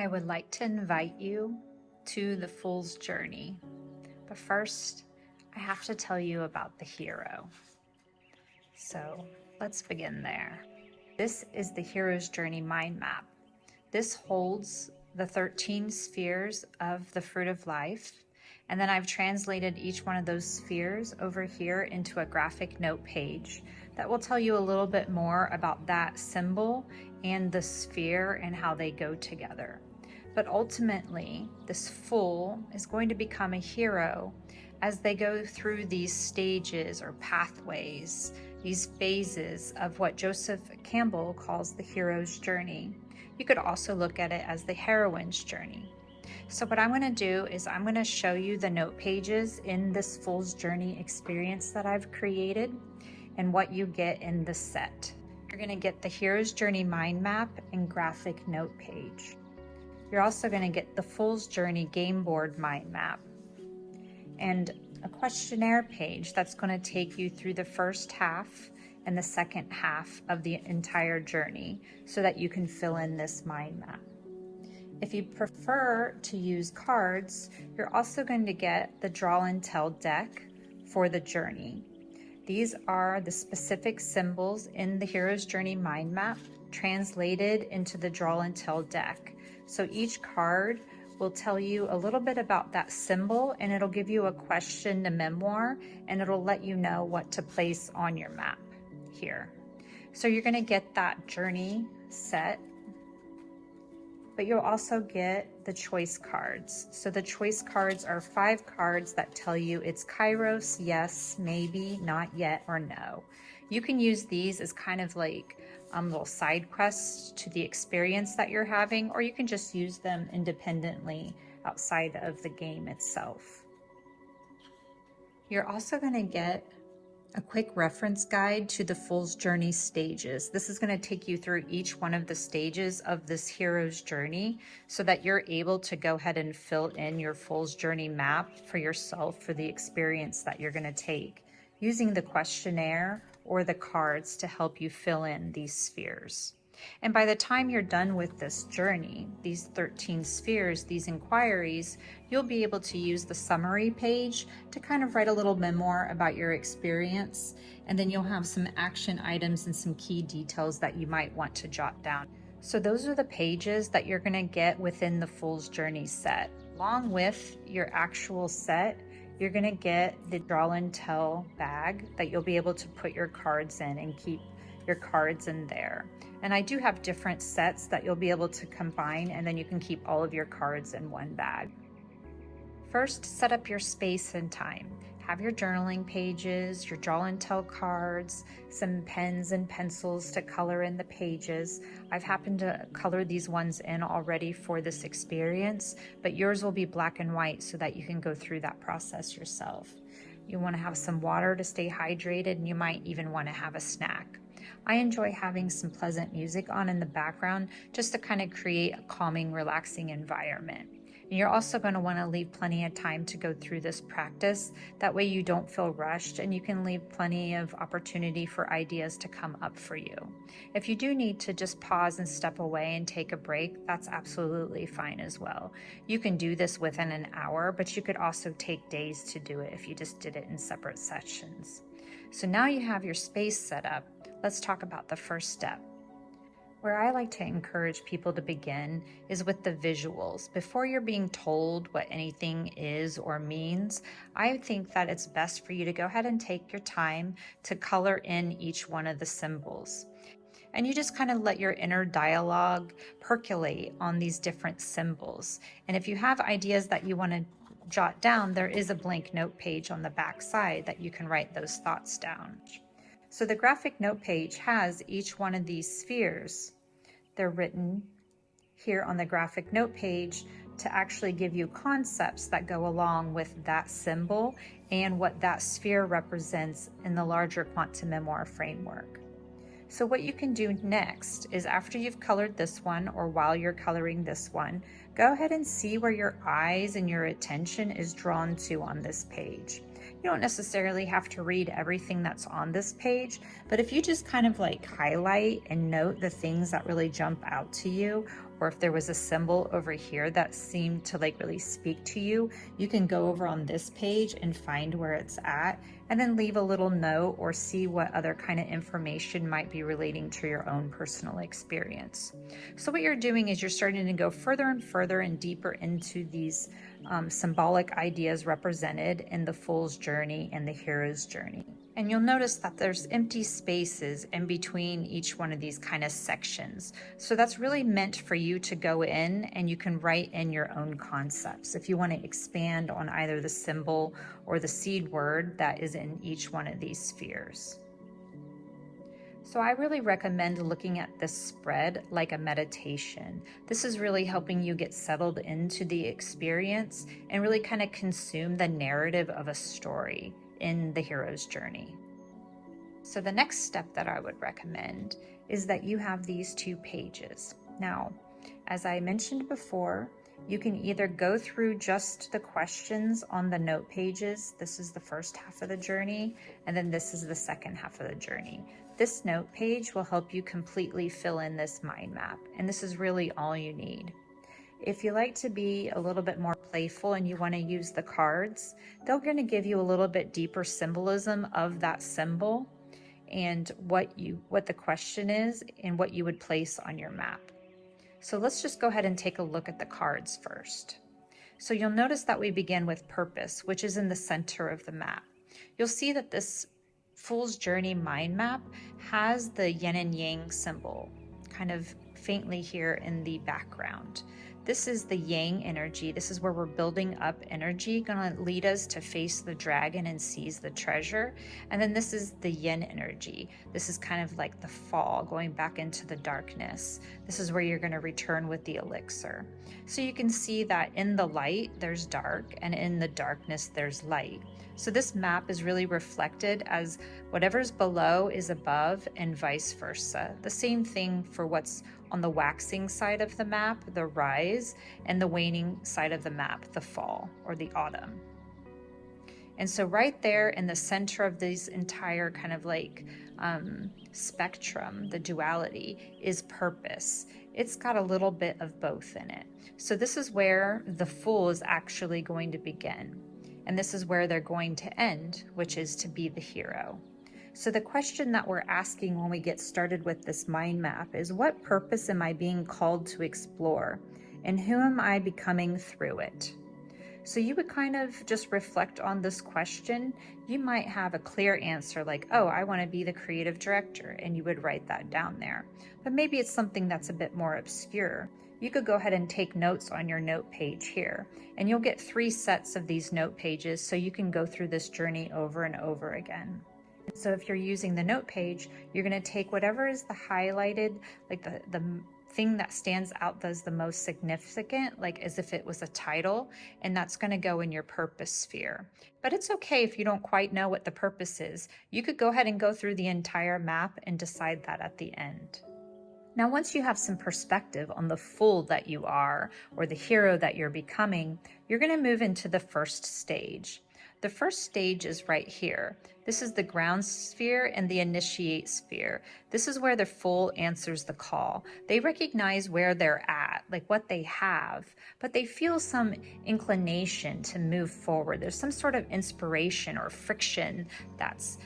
I would like to invite you to the Fool's Journey. But first, I have to tell you about the hero. So let's begin there. This is the Hero's Journey mind map. This holds the 13 spheres of the Fruit of Life, and then I've translated each one of those spheres over here into a graphic note page that will tell you a little bit more about that symbol and the sphere and how they go together. But ultimately, this fool is going to become a hero as they go through these stages or pathways, these phases of what Joseph Campbell calls the hero's journey. You could also look at it as the heroine's journey. So what I'm going to do is I'm going to show you the note pages in this Fool's Journey experience that I've created and what you get in the set. You're going to get the Hero's Journey mind map and graphic note page. You're also going to get the Fool's Journey game board mind map and a questionnaire page that's going to take you through the first half and the second half of the entire journey so that you can fill in this mind map. If you prefer to use cards, you're also going to get the Draw and Tell deck for the journey. These are the specific symbols in the Hero's Journey mind map translated into the Draw and Tell deck. So each card will tell you a little bit about that symbol, and it'll give you a question to memoir, and it'll let you know what to place on your map here. So you're going to get that journey set, but you'll also get the choice cards. So the choice cards are 5 cards that tell you it's Kairos, yes, maybe, not yet, or no. You can use these as kind of like little side quests to the experience that you're having, or you can just use them independently outside of the game itself. You're also going to get a quick reference guide to the Fool's Journey stages. This is going to take you through each one of the stages of this hero's journey so that you're able to go ahead and fill in your Fool's Journey map for yourself for the experience that you're going to take, using the questionnaire or the cards to help you fill in these spheres. And by the time you're done with this journey, these 13 spheres, these inquiries, you'll be able to use the summary page to kind of write a little memoir about your experience, and then you'll have some action items and some key details that you might want to jot down. So those are the pages that you're going to get within the Fool's Journey set. Along with your actual set, you're going to get the Draw and Tell bag that you'll be able to put your cards in and keep your cards in there. And I do have different sets that you'll be able to combine, and then you can keep all of your cards in one bag. First, set up your space and time. Have your journaling pages, your Draw and Tell cards, some pens and pencils to color in the pages. I've happened to color these ones in already for this experience, but yours will be black and white so that you can go through that process yourself. You want to have some water to stay hydrated, and you might even want to have a snack. I enjoy having some pleasant music on in the background just to kind of create a calming, relaxing environment. And you're also going to want to leave plenty of time to go through this practice. That way you don't feel rushed, and you can leave plenty of opportunity for ideas to come up for you. If you do need to just pause and step away and take a break, that's absolutely fine as well. You can do this within an hour, but you could also take days to do it if you just did it in separate sessions. So now you have your space set up. Let's talk about the first step. Where I like to encourage people to begin is with the visuals. Before you're being told what anything is or means, I think that it's best for you to go ahead and take your time to color in each one of the symbols. And you just kind of let your inner dialogue percolate on these different symbols. And if you have ideas that you want to jot down, there is a blank note page on the back side that you can write those thoughts down. So the graphic note page has each one of these spheres. They're written here on the graphic note page to actually give you concepts that go along with that symbol and what that sphere represents in the larger quantum memoir framework. So what you can do next is, after you've colored this one, or while you're coloring this one, go ahead and see where your eyes and your attention is drawn to on this page. You don't necessarily have to read everything that's on this page, but if you just kind of like highlight and note the things that really jump out to you, or if there was a symbol over here that seemed to like really speak to you, you can go over on this page and find where it's at, and then leave a little note or see what other kind of information might be relating to your own personal experience. So what you're doing is you're starting to go further and further and deeper into these symbolic ideas represented in the Fool's Journey and the Hero's Journey. And you'll notice that there's empty spaces in between each one of these kind of sections. So that's really meant for you to go in and you can write in your own concepts if you want to expand on either the symbol or the seed word that is in each one of these spheres. So I really recommend looking at this spread like a meditation. This is really helping you get settled into the experience and really kind of consume the narrative of a story in the hero's journey. So the next step that I would recommend is that you have these 2 pages. Now, as I mentioned before, you can either go through just the questions on the note pages. This is the first half of the journey, and then this is the second half of the journey. This note page will help you completely fill in this mind map, and this is really all you need. If you like to be a little bit more playful and you want to use the cards, they're going to give you a little bit deeper symbolism of that symbol and what the question is and what you would place on your map. So let's just go ahead and take a look at the cards first. So you'll notice that we begin with purpose, which is in the center of the map. You'll see that this Fool's Journey mind map has the yin and yang symbol kind of faintly here in the background. This is the yang energy. This is where we're building up energy, gonna lead us to face the dragon and seize the treasure. And then this is the yin energy. This is kind of like the fall, going back into the darkness. This is where you're gonna return with the elixir. So you can see that in the light, there's dark, and in the darkness, there's light. So this map is really reflected as whatever's below is above and vice versa. The same thing for what's on the waxing side of the map, the rise, and the waning side of the map, the fall or the autumn. And so right there in the center of this entire kind of like spectrum, the duality, is purpose. It's got a little bit of both in it. So this is where the Fool is actually going to begin. And this is where they're going to end, which is to be the hero. So the question that we're asking when we get started with this mind map is, what purpose am I being called to explore? And who am I becoming through it? So you would kind of just reflect on this question. You might have a clear answer like, oh, I want to be the creative director, and you would write that down there. But maybe it's something that's a bit more obscure. You could go ahead and take notes on your note page here, and you'll get 3 sets of these note pages so you can go through this journey over and over again. So if you're using the note page, you're going to take whatever is the highlighted, like the thing that stands out as the most significant, like as if it was a title, and that's going to go in your purpose sphere. But it's okay if you don't quite know what the purpose is. You could go ahead and go through the entire map and decide that at the end. Now, once you have some perspective on the Fool that you are, or the hero that you're becoming, you're going to move into the first stage. The first stage is right here. This is the ground sphere and the initiate sphere. This is where the Fool answers the call. They recognize where they're at, like what they have, but they feel some inclination to move forward. There's some sort of inspiration or friction that's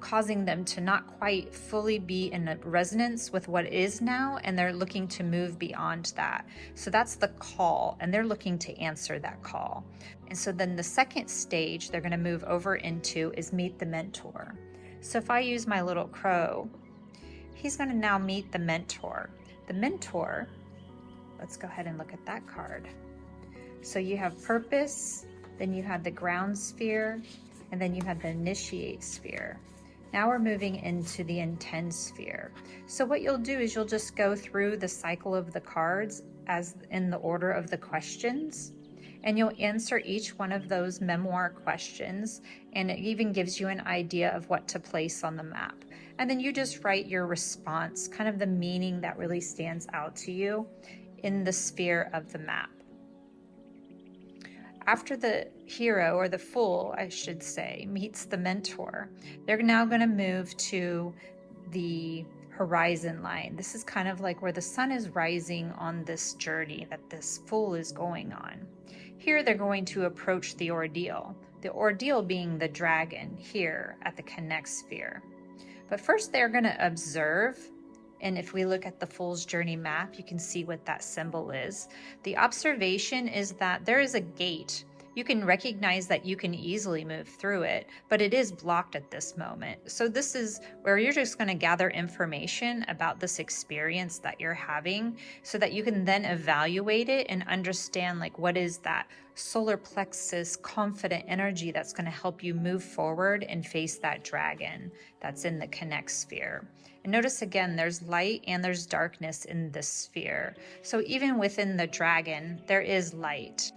causing them to not quite fully be in a resonance with what is now, and they're looking to move beyond that. So that's the call, and they're looking to answer that call. And so then the second stage they're going to move over into is meet the mentor. So if I use my little crow, he's going to now meet the mentor. The mentor, let's go ahead and look at that card. So you have purpose, then you have the ground sphere, and then you have the initiate sphere. Now we're moving into the intend sphere. So what you'll do is you'll just go through the cycle of the cards as in the order of the questions, and you'll answer each one of those memoir questions, and it even gives you an idea of what to place on the map. And then you just write your response, kind of the meaning that really stands out to you in the sphere of the map. After the hero, or the fool, I should say, meets the mentor, they're now going to move to the horizon line. This is kind of like where the sun is rising on this journey that this fool is going on. Here they're going to approach the ordeal being the dragon here at the connect sphere. But first they're going to observe, and if we look at the Fool's Journey map, you can see what that symbol is. The observation is that there is a gate. You can recognize that you can easily move through it, but it is blocked at this moment. So this is where you're just going to gather information about this experience that you're having so that you can then evaluate it and understand like what is that solar plexus confident energy that's going to help you move forward and face that dragon that's in the connect sphere. And notice again, there's light and there's darkness in this sphere. So even within the dragon, there is light.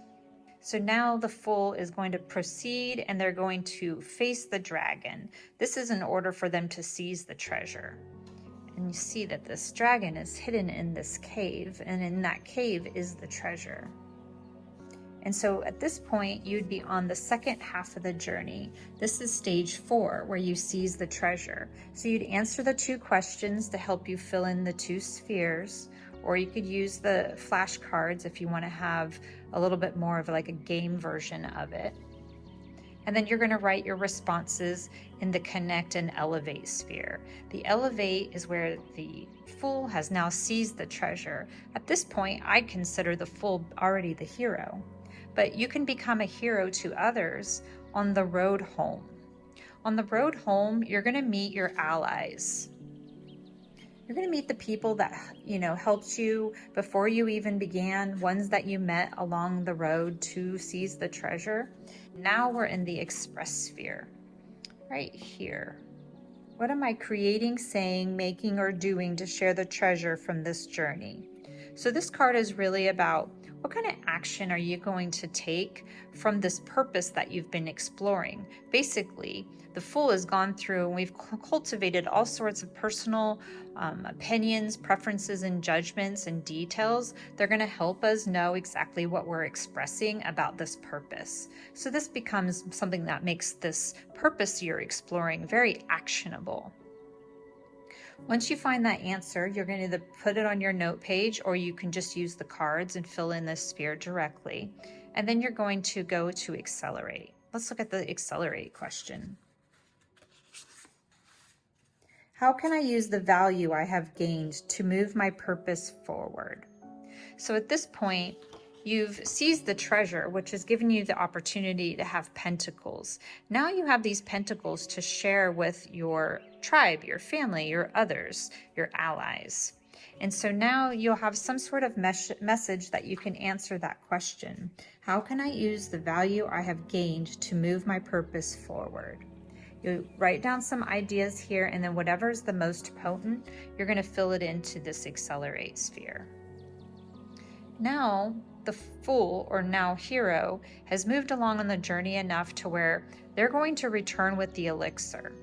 So now the fool is going to proceed and they're going to face the dragon. This is in order for them to seize the treasure. And you see that this dragon is hidden in this cave, and in that cave is the treasure. And so at this point, you'd be on the second half of the journey. This is stage 4, where you seize the treasure. So you'd answer the 2 questions to help you fill in the 2 spheres, or you could use the flashcards if you want to have a little bit more of like a game version of it. And then you're going to write your responses in the connect and elevate sphere. The elevate is where the fool has now seized the treasure. At this point, I'd consider the fool already the hero. But you can become a hero to others on the road home. On the road home, you're going to meet your allies. You're going to meet the people that, helped you before you even began, ones that you met along the road to seize the treasure. Now we're in the express sphere, right here. What am I creating, saying, making, or doing to share the treasure from this journey? So this card is really about what kind of action are you going to take from this purpose that you've been exploring? Basically, the Fool has gone through and we've cultivated all sorts of personal opinions, preferences, and judgments and details. They're going to help us know exactly what we're expressing about this purpose. So this becomes something that makes this purpose you're exploring very actionable. Once you find that answer, you're going to either put it on your note page or you can just use the cards and fill in this sphere directly. And then you're going to go to accelerate. Let's look at the accelerate question. How can I use the value I have gained to move my purpose forward? So at this point, you've seized the treasure, which has given you the opportunity to have pentacles. Now you have these pentacles to share with your tribe, your family, your others, your allies. And so now you'll have some sort of message that you can answer that question. How can I use the value I have gained to move my purpose forward? You write down some ideas here, and then whatever is the most potent, you're going to fill it into this accelerate sphere. Now, the Fool, or now hero, has moved along on the journey enough to where they're going to return with the elixir.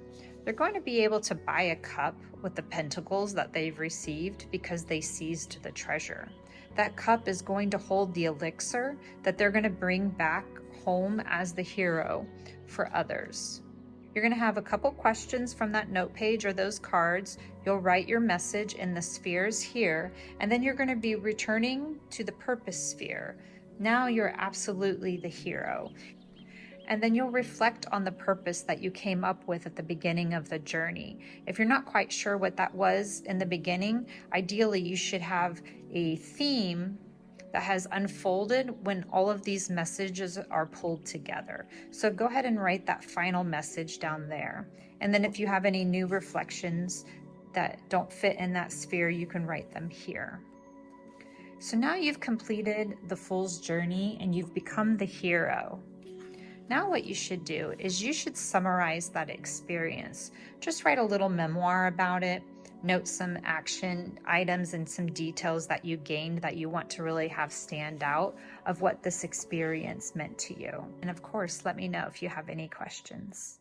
They're going to be able to buy a cup with the pentacles that they've received because they seized the treasure. That cup is going to hold the elixir that they're going to bring back home as the hero for others. You're going to have a couple questions from that note page or those cards. You'll write your message in the spheres here, and then you're going to be returning to the purpose sphere. Now you're absolutely the hero. And then you'll reflect on the purpose that you came up with at the beginning of the journey. If you're not quite sure what that was in the beginning, ideally you should have a theme that has unfolded when all of these messages are pulled together. So go ahead and write that final message down there. And then if you have any new reflections that don't fit in that sphere, you can write them here. So now you've completed the Fool's Journey and you've become the hero. Now what you should do is you should summarize that experience. Just write a little memoir about it. Note some action items and some details that you gained that you want to really have stand out of what this experience meant to you. And of course, let me know if you have any questions.